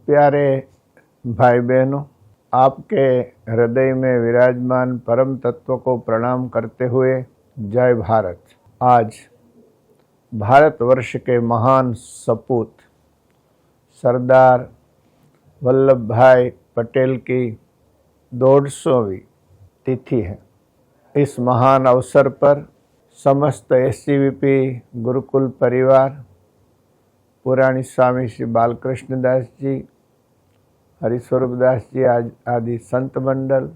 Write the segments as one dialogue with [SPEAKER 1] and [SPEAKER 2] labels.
[SPEAKER 1] प्यारे भाई बहनों, आपके हृदय में विराजमान परम तत्व को प्रणाम करते हुए जय भारत। आज भारतवर्ष के महान सपूत सरदार वल्लभ भाई पटेल की 150वीं तिथि है। इस महान अवसर पर समस्त एससीवीपी गुरुकुल परिवार, पुराणी स्वामी श्री बालकृष्ण दास जी, हरिस्वरूप दास जी आदि संत मंडल,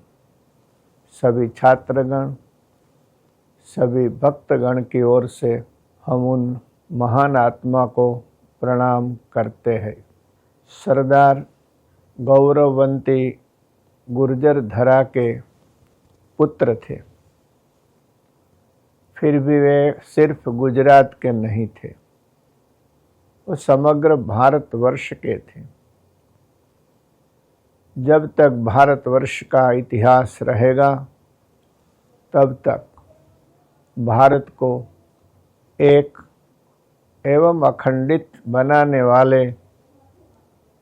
[SPEAKER 1] सभी छात्रगण, सभी भक्तगण की ओर से हम उन महान आत्मा को प्रणाम करते हैं। सरदार गौरववंती गुर्जर धरा के पुत्र थे, फिर भी वे सिर्फ गुजरात के नहीं थे, वो समग्र भारतवर्ष के थे। जब तक भारतवर्ष का इतिहास रहेगा तब तक भारत को एक एवं अखंडित बनाने वाले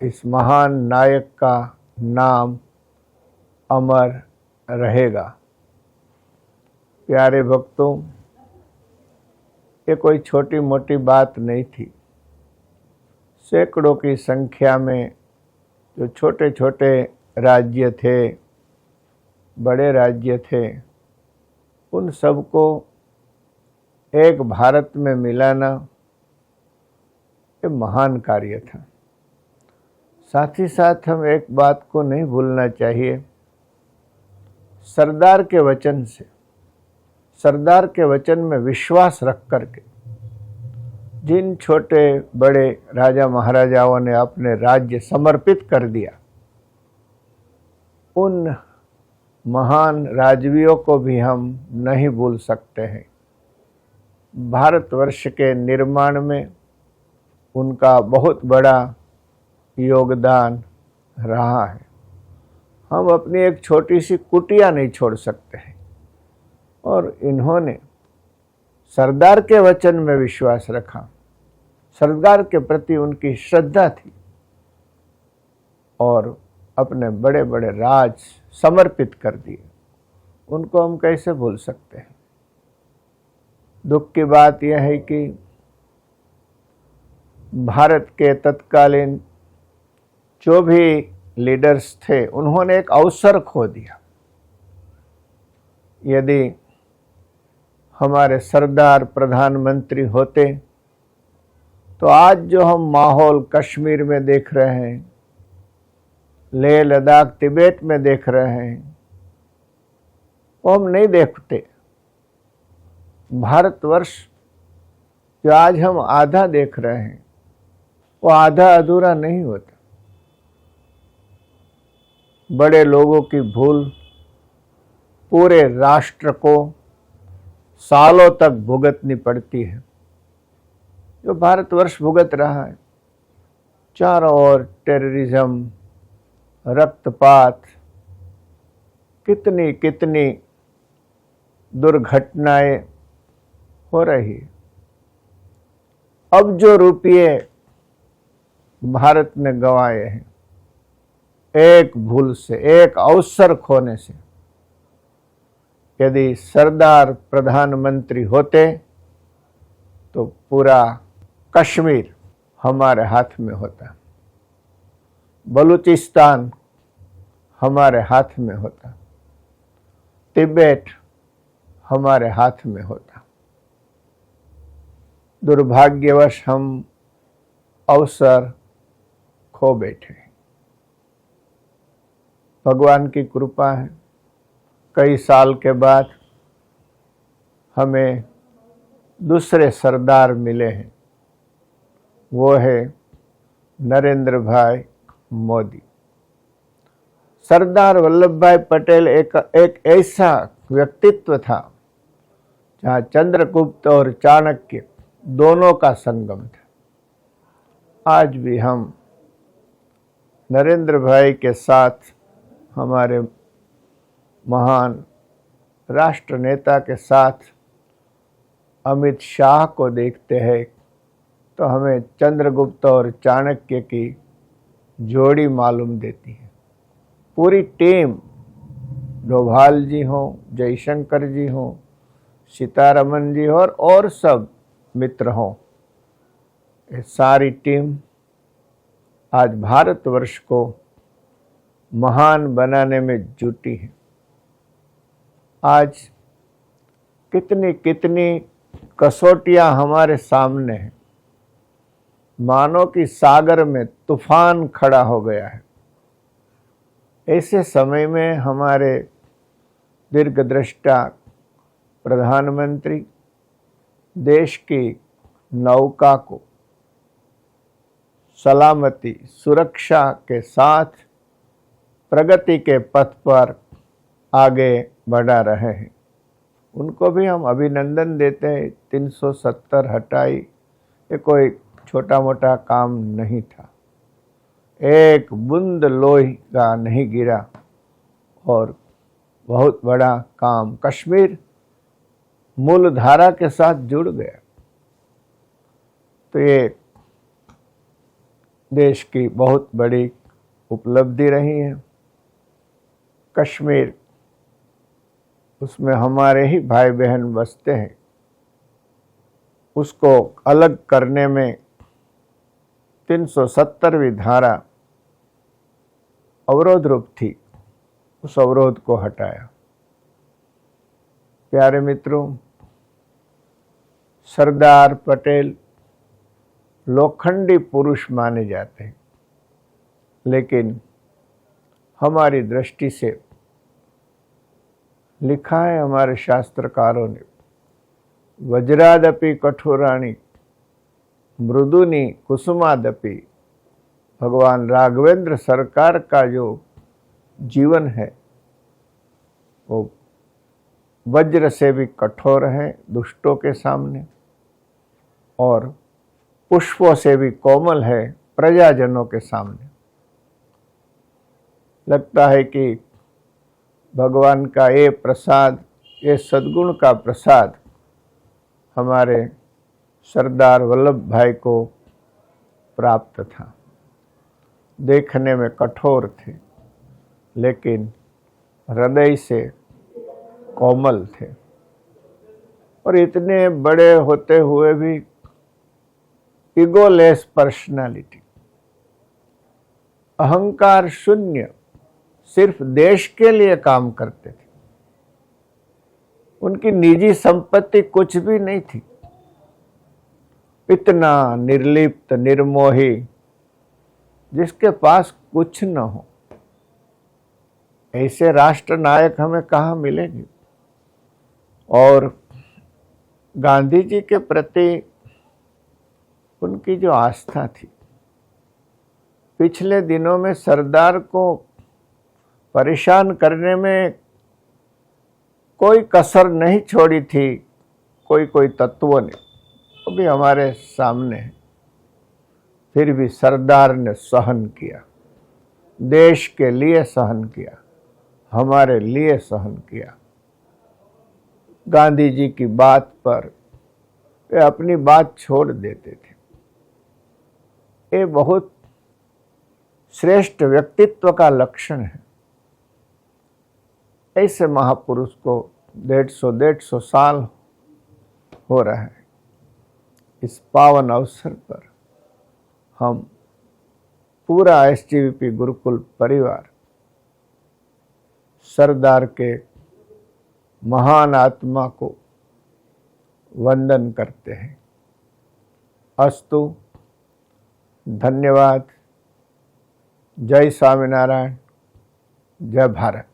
[SPEAKER 1] इस महान नायक का नाम अमर रहेगा। प्यारे भक्तों, ये कोई छोटी मोटी बात नहीं थी। सैकड़ों की संख्या में जो छोटे छोटे राज्य थे, बड़े राज्य थे, उन सबको एक भारत में मिलाना ये महान कार्य था। साथ ही साथ हम एक बात को नहीं भूलना चाहिए, सरदार के वचन से, सरदार के वचन में विश्वास रख करके जिन छोटे बड़े राजा महाराजाओं ने अपने राज्य समर्पित कर दिया, उन महान राजवियों को भी हम नहीं भूल सकते हैं। भारतवर्ष के निर्माण में उनका बहुत बड़ा योगदान रहा है। हम अपनी एक छोटी सी कुटिया नहीं छोड़ सकते हैं, और इन्होंने सरदार के वचन में विश्वास रखा, सरदार के प्रति उनकी श्रद्धा थी और अपने बड़े बड़े राज समर्पित कर दिए। उनको हम कैसे भूल सकते हैं। दुख की बात यह है कि भारत के तत्कालीन जो भी लीडर्स थे, उन्होंने एक अवसर खो दिया। यदि हमारे सरदार प्रधानमंत्री होते तो आज जो हम माहौल कश्मीर में देख रहे हैं, लेह लद्दाख तिब्बत में देख रहे हैं, वो हम नहीं देखते। भारतवर्ष जो आज हम आधा देख रहे हैं, वो आधा अधूरा नहीं होता। बड़े लोगों की भूल पूरे राष्ट्र को सालों तक भुगतनी पड़ती है, जो भारतवर्ष भुगत रहा है। चारों ओर टेररिज्म, रक्तपात, कितनी कितनी दुर्घटनाएं हो रही। अब जो रुपये भारत ने गंवाए हैं, एक भूल से, एक अवसर खोने से, यदि सरदार प्रधानमंत्री होते तो पूरा कश्मीर हमारे हाथ में होता, बलूचिस्तान हमारे हाथ में होता, तिब्बत हमारे हाथ में होता। दुर्भाग्यवश हम अवसर खो बैठे। भगवान की कृपा है, कई साल के बाद हमें दूसरे सरदार मिले हैं। वो है नरेंद्र भाई मोदी। सरदार वल्लभ भाई पटेल एक ऐसा व्यक्तित्व था जहाँ चंद्रगुप्त और चाणक्य दोनों का संगम था। आज भी हम नरेंद्र भाई के साथ हमारे महान राष्ट्र नेता के साथ अमित शाह को देखते हैं तो हमें चंद्रगुप्त और चाणक्य की जोड़ी मालूम देती है। पूरी टीम, डोभाल जी हों, जयशंकर जी हों, सीतारमन जी हो और सब मित्र हों, ये सारी टीम आज भारतवर्ष को महान बनाने में जुटी है। आज कितनी कितनी कसौटियां हमारे सामने हैं, मानो कि सागर में तूफान खड़ा हो गया है। ऐसे समय में हमारे दीर्घदृष्टा प्रधानमंत्री देश की नौका को सलामती, सुरक्षा के साथ प्रगति के पथ पर आगे बढ़ा रहे हैं। उनको भी हम अभिनंदन देते हैं। 370 हटाई, ये कोई छोटा मोटा काम नहीं था। एक बूंद लोही का नहीं गिरा और बहुत बड़ा काम कश्मीर मूल धारा के साथ जुड़ गया। तो ये देश की बहुत बड़ी उपलब्धि रही है। कश्मीर, उसमें हमारे ही भाई बहन बसते हैं, उसको अलग करने में 370वीं धारा अवरोध रूप थी, उस अवरोध को हटाया। प्यारे मित्रों, सरदार पटेल लोखंडी पुरुष माने जाते हैं, लेकिन हमारी दृष्टि से लिखा है हमारे शास्त्रकारों ने, वज्रादपि कठोराणी मृदुनी कुसुमादपि। भगवान राघवेंद्र सरकार का जो जीवन है वो वज्र से भी कठोर है दुष्टों के सामने, और पुष्पों से भी कोमल है प्रजाजनों के सामने। लगता है कि भगवान का ये प्रसाद, ये सद्गुण का प्रसाद हमारे सरदार वल्लभ भाई को प्राप्त था। देखने में कठोर थे, लेकिन हृदय से कोमल थे, और इतने बड़े होते हुए भी ईगोलेस पर्सनालिटी, अहंकार शून्य, सिर्फ देश के लिए काम करते थे। उनकी निजी संपत्ति कुछ भी नहीं थी। इतना निर्लिप्त, निर्मोही, जिसके पास कुछ न हो, ऐसे राष्ट्र नायक हमें कहाँ मिलेंगे। और गांधी जी के प्रति उनकी जो आस्था थी, पिछले दिनों में सरदार को परेशान करने में कोई कसर नहीं छोड़ी थी कोई तत्वों ने, वो भी हमारे सामने है। फिर भी सरदार ने सहन किया, देश के लिए सहन किया, हमारे लिए सहन किया। गांधी जी की बात पर वे अपनी बात छोड़ देते थे। ये बहुत श्रेष्ठ व्यक्तित्व का लक्षण है। ऐसे महापुरुष को 150 साल हो रहा है। इस पावन अवसर पर हम पूरा एसजीवीपी गुरुकुल परिवार सरदार के महान आत्मा को वंदन करते हैं। अस्तु, धन्यवाद। जय स्वामीनारायण, जय भारत।